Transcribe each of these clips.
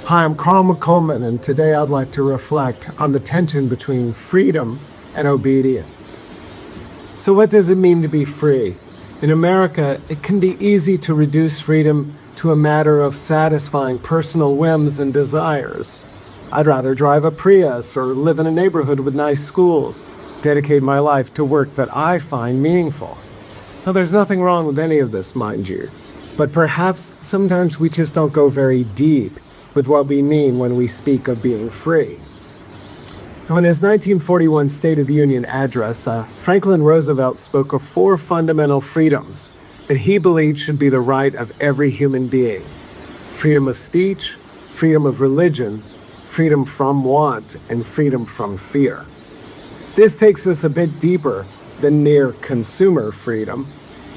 Hi, I'm Carl McColeman, and today I'd like to reflect on the tension between freedom and obedience. So what does it mean to be free? In America, it can be easy to reduce freedom to a matter of satisfying personal whims and desires. I'd rather drive a Prius or live in a neighborhood with nice schools, dedicate my life to work that I find meaningful. Now, there's nothing wrong with any of this, mind you, but perhaps sometimes we just don't go very deep with what we mean when we speak of being free. Now, in his 1941 State of the Union address, Franklin Roosevelt spoke of 4 fundamental freedoms that he believed should be the right of every human being: freedom of speech, freedom of religion, freedom from want, and freedom from fear. This takes us a bit deeper than mere consumer freedom,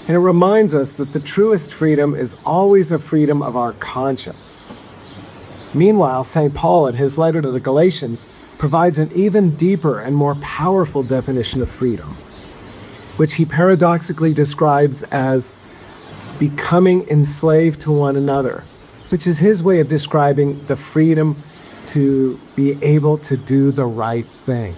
and it reminds us that the truest freedom is always a freedom of our conscience. Meanwhile, St. Paul, in his letter to the Galatians, provides an even deeper and more powerful definition of freedom, which he paradoxically describes as becoming enslaved to one another, which is his way of describing the freedom to be able to do the right thing.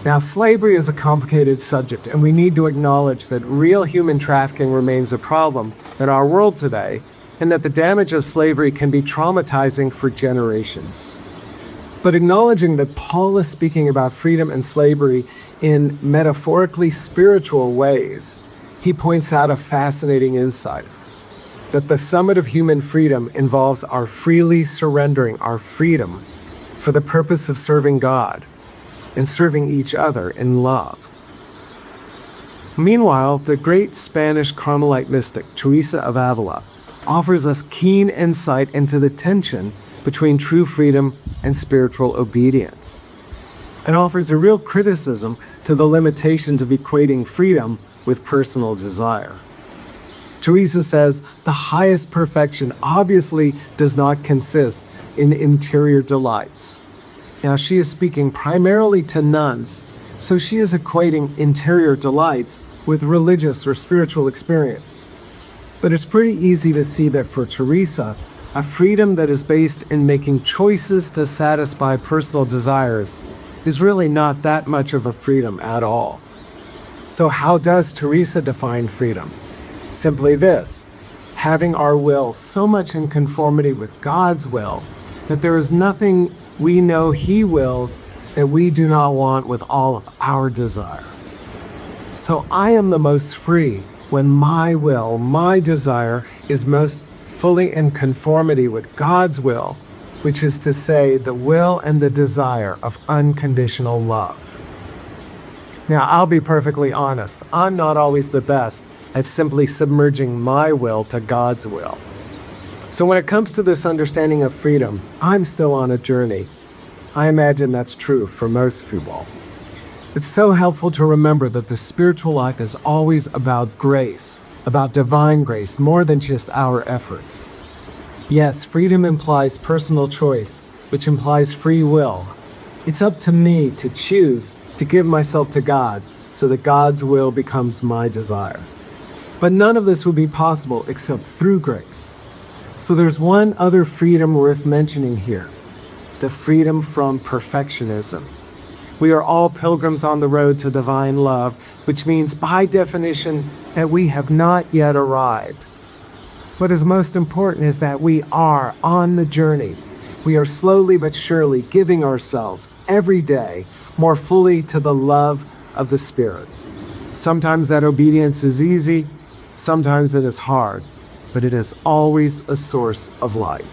Now, slavery is a complicated subject, and we need to acknowledge that real human trafficking remains a problem in our world today, and that the damage of slavery can be traumatizing for generations. But acknowledging that Paul is speaking about freedom and slavery in metaphorically spiritual ways, he points out a fascinating insight: that the summit of human freedom involves our freely surrendering our freedom for the purpose of serving God and serving each other in love. Meanwhile, the great Spanish Carmelite mystic Teresa of Avila offers us keen insight into the tension between true freedom and spiritual obedience. It offers a real criticism to the limitations of equating freedom with personal desire. Teresa says the highest perfection obviously does not consist in interior delights. Now, she is speaking primarily to nuns, so she is equating interior delights with religious or spiritual experience. But it's pretty easy to see that for Teresa, a freedom that is based in making choices to satisfy personal desires is really not that much of a freedom at all. So how does Teresa define freedom? Simply this: having our will so much in conformity with God's will that there is nothing we know He wills that we do not want with all of our desire. So I am the most free when my will, my desire, is most fully in conformity with God's will, which is to say, the will and the desire of unconditional love. Now, I'll be perfectly honest, I'm not always the best at simply submerging my will to God's will. So when it comes to this understanding of freedom, I'm still on a journey. I imagine that's true for most people. It's so helpful to remember that the spiritual life is always about grace, about divine grace, more than just our efforts. Yes, freedom implies personal choice, which implies free will. It's up to me to choose to give myself to God so that God's will becomes my desire. But none of this would be possible except through grace. So there's one other freedom worth mentioning here: the freedom from perfectionism. We are all pilgrims on the road to divine love, which means by definition that we have not yet arrived. What is most important is that we are on the journey. We are slowly but surely giving ourselves every day more fully to the love of the Spirit. Sometimes that obedience is easy, sometimes it is hard, but it is always a source of life.